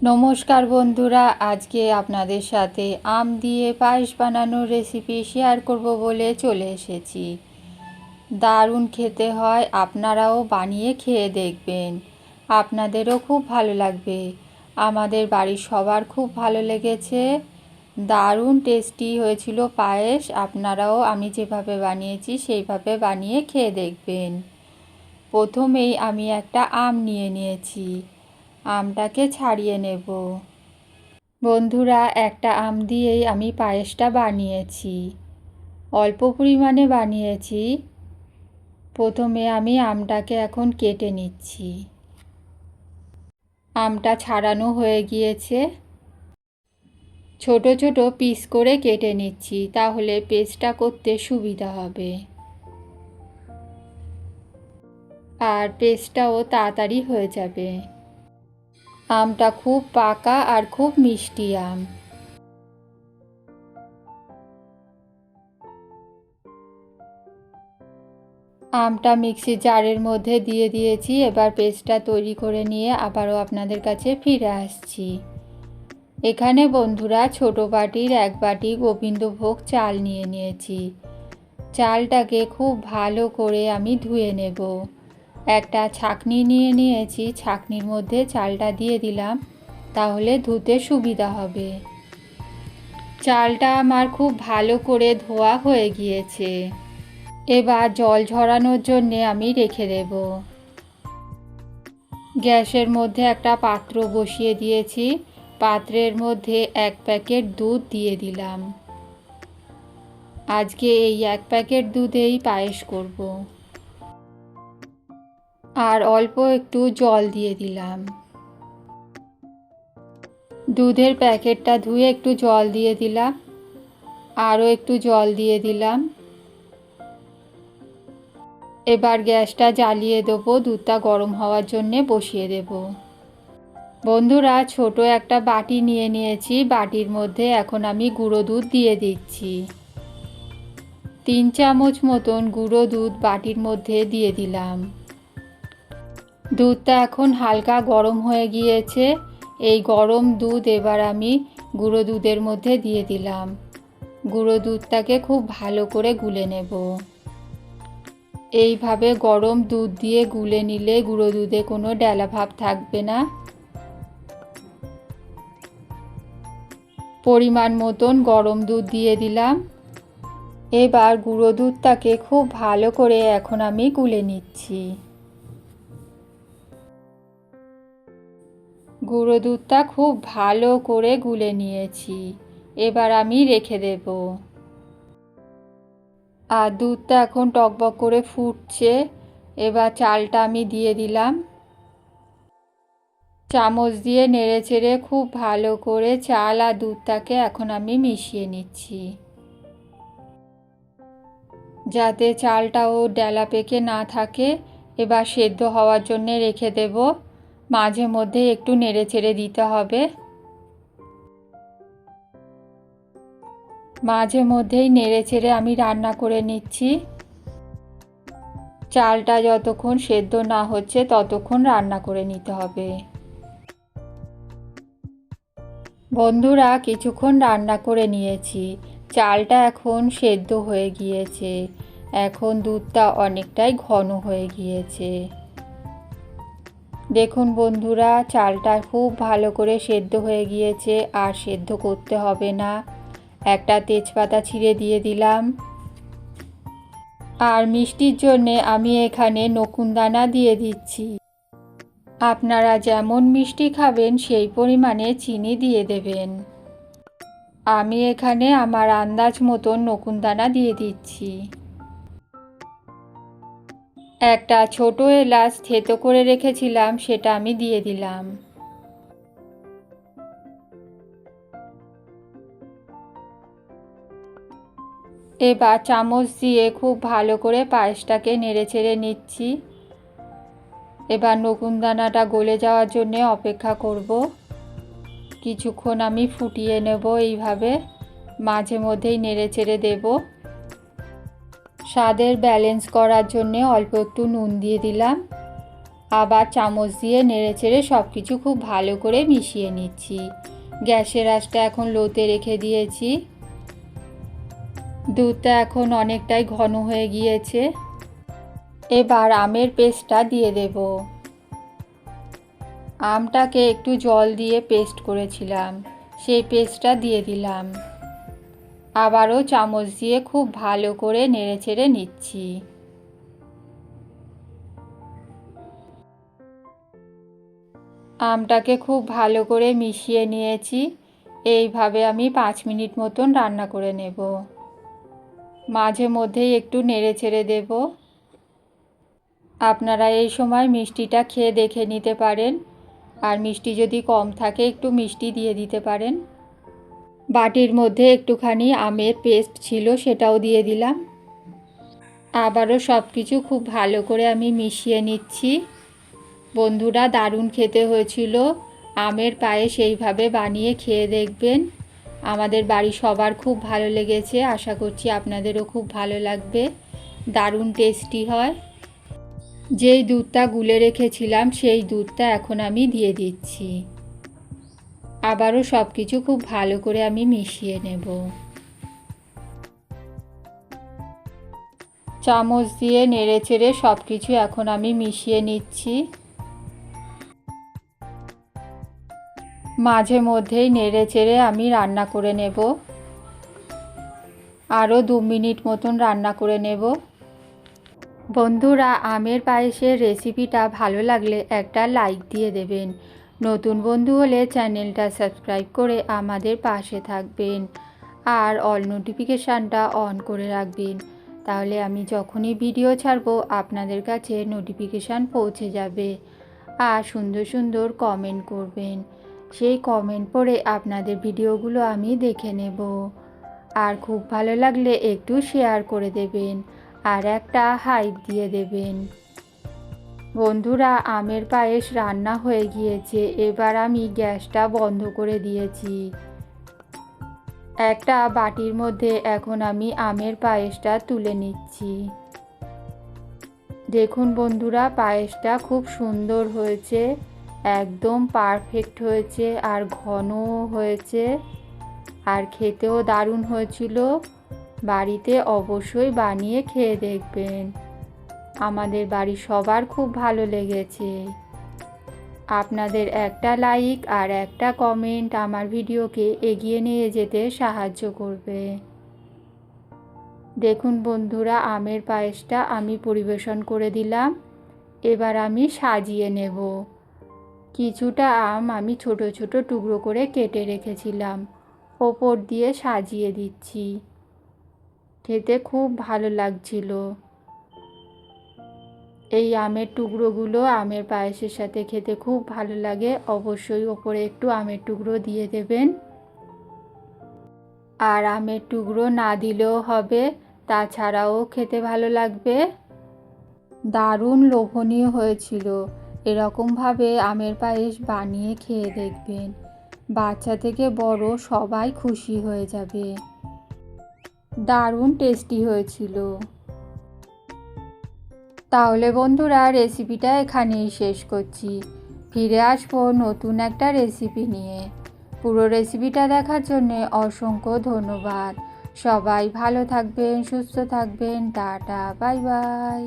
নমস্কার বন্ধুরা, আজকে আপনাদের সাথে আম দিয়ে পায়েস বানানোর রেসিপি শেয়ার করব বলে চলে এসেছি। দারুণ খেতে হয়, আপনারাও বানিয়ে খেয়ে দেখবেন, আপনাদেরও খুব ভালো লাগবে। আমাদের বাড়ির সবার খুব ভালো লেগেছে, দারুণ টেস্টি হয়েছিল পায়েস। আপনারাও আমি যেভাবে বানিয়েছি সেইভাবে বানিয়ে খেয়ে দেখবেন। প্রথমেই আমি একটা আম নিয়ে নিয়েছি, আমটাকে ছাড়িয়ে নেব। বন্ধুরা, একটা আম দিয়েই আমি পায়েসটা বানিয়েছি, অল্প পরিমাণে বানিয়েছি। প্রথমে আমি আমটাকে এখন কেটে নিচ্ছি। আমটা ছাড়ানো হয়ে গিয়েছে, ছোট ছোট পিস করে কেটে নিচ্ছি, তাহলে পেস্টটা করতে সুবিধা হবে আর পেস্টটাও তাড়াতাড়ি হয়ে যাবে। আমটা খুব পাকা আর খুব মিষ্টি আম। আমটা মিক্সি জারের মধ্যে দিয়ে দিয়েছি। এবার পেস্টটা তৈরি করে নিয়ে আবারও আপনাদের কাছে ফিরে আসছি। এখানে বন্ধুরা ছোট বাটির 1 বাটি গোবিন্দভোগ চাল নিয়ে নিয়েছি। চালটাকে খুব ভালো করে আমি ধুয়ে নেব। একটা ছাঁকনি নিয়ে নিয়েছি, ছাঁকনির মধ্যে চালটা দিয়ে দিলাম, তাহলে ধুতে সুবিধা হবে। চালটা আমার খুব ভালো করে ধোয়া হয়ে গিয়েছে। এবার জল ঝরানোর জন্যে আমি রেখে দেব। গ্যাসের মধ্যে একটা পাত্র বসিয়ে দিয়েছি, পাত্রের মধ্যে 1 প্যাকেট দুধ দিয়ে দিলাম। আজকে এই 1 প্যাকেট দুধেই পায়েস করব। আর অল্প একটু জল দিয়ে দিলাম। দুধের প্যাকেটটা ধুয়ে একটু জল দিয়ে দিলাম, আরও একটু জল দিয়ে দিলাম। এবার গ্যাসটা জ্বালিয়ে দেবো, দুধটা গরম হওয়ার জন্যে বসিয়ে দেব। বন্ধুরা, ছোট একটা বাটি নিয়ে নিয়েছি, বাটির মধ্যে এখন আমি গুঁড়ো দুধ দিয়ে দিচ্ছি। 3 চামচ মতন গুঁড়ো দুধ বাটির মধ্যে দিয়ে দিলাম। দুধটা এখন হালকা গরম হয়ে গিয়েছে। এই গরম দুধ এবার আমি গুঁড়ো দুধের মধ্যে দিয়ে দিলাম। গুঁড়ো দুধটাকে খুব ভালো করে গুলে নেব। এইভাবে গরম দুধ দিয়ে গুলে নিলে গুঁড়ো দুধে কোনো ডেলা ভাব থাকবে না। পরিমাণ মতন গরম দুধ দিয়ে দিলাম। এবার গুঁড়ো দুধটাকে খুব ভালো করে এখন আমি গুলে নিচ্ছি। গুঁড়ো দুধটা খুব ভালো করে গুলে নিয়েছি, এবার আমি রেখে দেব। আর দুধটা এখন টকবক করে ফুটছে। এবার চালটা আমি দিয়ে দিলাম। চামচ দিয়ে নেড়েচেড়ে খুব ভালো করে চাল আর দুধটাকে এখন আমি মিশিয়ে নিচ্ছি, যাতে চালটাও ডেলা পেকে না থাকে। এবার সেদ্ধ হওয়ার জন্য রেখে দেব। মাঝে মধ্যে একটু নেড়েচেড়ে দিতে হবে। মাঝে মধ্যেই নেড়েচেড়ে আমি রান্না করে নিচ্ছি। চালটা যতক্ষণ সেদ্ধ না হচ্ছে ততক্ষণ রান্না করে নিতে হবে। বন্ধুরা, কিছুক্ষণ রান্না করে নিয়েছি, চালটা এখন সেদ্ধ হয়ে গিয়েছে। এখন দুধটা অনেকটাই ঘন হয়ে গিয়েছে। দেখুন বন্ধুরা, চালটা খুব ভালো করে সেদ্ধ হয়ে গিয়েছে, আর সেদ্ধ করতে হবে না। একটা তেজপাতা ছিঁড়ে দিয়ে দিলাম। আর মিষ্টির জন্যে আমি এখানে নকুনদানা দিয়ে দিচ্ছি। আপনারা যেমন মিষ্টি খাবেন সেই পরিমাণে চিনি দিয়ে দেবেন। আমি এখানে আমার আন্দাজ মতন নকুনদানা দিয়ে দিচ্ছি। একটা ছোট এলাচ থেতো করে রেখেছিলাম, সেটা আমি দিয়ে দিলাম। এবার চামচ দিয়ে খুব ভালো করে পায়েসটাকে নেড়েচেড়ে নিচ্ছি। এবার নকুনদানাটা গলে যাওয়ার জন্য অপেক্ষা করব। কিছুক্ষণ আমি ফুটিয়ে নেব। এইভাবে মাঝে মধ্যেই নেড়েচেড়ে দেব। স্বাদের ব্যালেন্স করার জন্য অল্প একটু নুন দিয়ে দিলাম। আবার চামচ দিয়ে নেড়েচেড়ে সব কিছু খুব ভালো করে মিশিয়ে নিচ্ছি। গ্যাসের আঁচটা এখন লোতে রেখে দিয়েছি। দুধটা এখন অনেকটাই ঘন হয়ে গিয়েছে। এবার আমের পেস্টটা দিয়ে দেব। আমটাকে একটু জল দিয়ে পেস্ট করেছিলাম, সেই পেস্টটা দিয়ে দিলাম। আবারও চামচ দিয়ে খুব ভালো করে নেড়েচেড়ে নিচ্ছি। আমটাকে খুব ভালো করে মিশিয়ে নিয়েছি। এইভাবে আমি 5 মিনিট মতন রান্না করে নেব। মাঝে মধ্যেই একটু নেড়েচেড়ে দেব। আপনারা এই সময় মিষ্টিটা খেয়ে দেখে নিতে পারেন, আর মিষ্টি যদি কম থাকে একটু মিষ্টি দিয়ে দিতে পারেন। বাটির মধ্যে একটুখানি আমের পেস্ট ছিল, সেটাও দিয়ে দিলাম। আবারও সব কিছু খুব ভালো করে আমি মিশিয়ে নিচ্ছি। বন্ধুরা, দারুণ খেতে হয়েছিল। আমের পায়েস এইভাবে বানিয়ে খেয়ে দেখবেন। আমাদের বাড়ি সবার খুব ভালো লেগেছে, আশা করছি আপনাদেরও খুব ভালো লাগবে। দারুণ টেস্টি হয়। যেই দুধটা গুলে রেখেছিলাম সেই দুধটা এখন আমি দিয়ে দিচ্ছি। আবারও সব কিছু খুব ভালো করে আমি মিশিয়ে নেব। চামচ দিয়ে নেড়েচেড়ে সব কিছু এখন আমি মিশিয়ে নিচ্ছি। মাঝে মধ্যেই নেড়েচেড়ে আমি রান্না করে নেব। আরও 2 মিনিট মতন রান্না করে নেব। বন্ধুরা, আমের পায়েসের রেসিপিটা ভালো লাগলে একটা লাইক দিয়ে দেবেন। নতুন বন্ধু হলে চ্যানেলটা সাবস্ক্রাইব করে আমাদের পাশে থাকবেন, আর অল নোটিফিকেশানটা অন করে রাখবেন। তাহলে আমি যখনই ভিডিও ছাড়বো আপনাদের কাছে নোটিফিকেশান পৌঁছে যাবে। আর সুন্দর সুন্দর কমেন্ট করবেন, সেই কমেন্ট পড়ে আপনাদের ভিডিওগুলো আমি দেখে নেব। আর খুব ভালো লাগলে একটু শেয়ার করে দেবেন, আর একটা হাইপ দিয়ে দেবেন। বন্ধুরা, আমের পায়েস রান্না হয়ে গিয়েছে। এবার আমি গ্যাসটা বন্ধ করে দিয়েছি। একটা বাটির মধ্যে এখন আমি আমের পায়েসটা তুলে নিচ্ছি। দেখুন বন্ধুরা, পায়েসটা খুব সুন্দর হয়েছে, একদম পারফেক্ট হয়েছে, আর ঘনও হয়েছে, আর খেতেও দারুণ হয়েছিল। বাড়িতে অবশ্যই বানিয়ে খেয়ে দেখবেন। আমাদের বাড়ির সবার খুব ভালো লেগেছে। আপনাদের একটা লাইক আর একটা কমেন্ট আমার ভিডিওকে এগিয়ে নিয়ে যেতে সাহায্য করবে। দেখুন বন্ধুরা, আমের পায়েসটা আমি পরিবেশন করে দিলাম। এবার আমি সাজিয়ে নেব। কিছুটা আম আমি ছোট ছোট টুকরো করে কেটে রেখেছিলাম, ওপর দিয়ে সাজিয়ে দিচ্ছি। খেতে খুব ভালো লাগছিল। এই আমের টুকরোগুলো আমের পায়েসের সাথে খেতে খুব ভালো লাগে। অবশ্যই ওপরে একটু আমের টুকরো দিয়ে দেবেন। আর আমের টুকরো না দিলেও হবে, তাছাড়াও খেতে ভালো লাগবে। দারুণ লোভনীয় হয়েছিল। এরকমভাবে আমের পায়েস বানিয়ে খেয়ে দেখবেন। বাচ্চা থেকে বড় সবাই খুশি হয়ে যাবে। দারুণ টেস্টি হয়েছিল। তাহলে বন্ধুরা, রেসিপিটা এখানেই শেষ করছি। ফিরে আসবো নতুন একটা রেসিপি নিয়ে। পুরো রেসিপিটা দেখার জন্য অসংখ্য ধন্যবাদ। সবাই ভালো থাকবেন, সুস্থ থাকবেন। Tata, bye bye.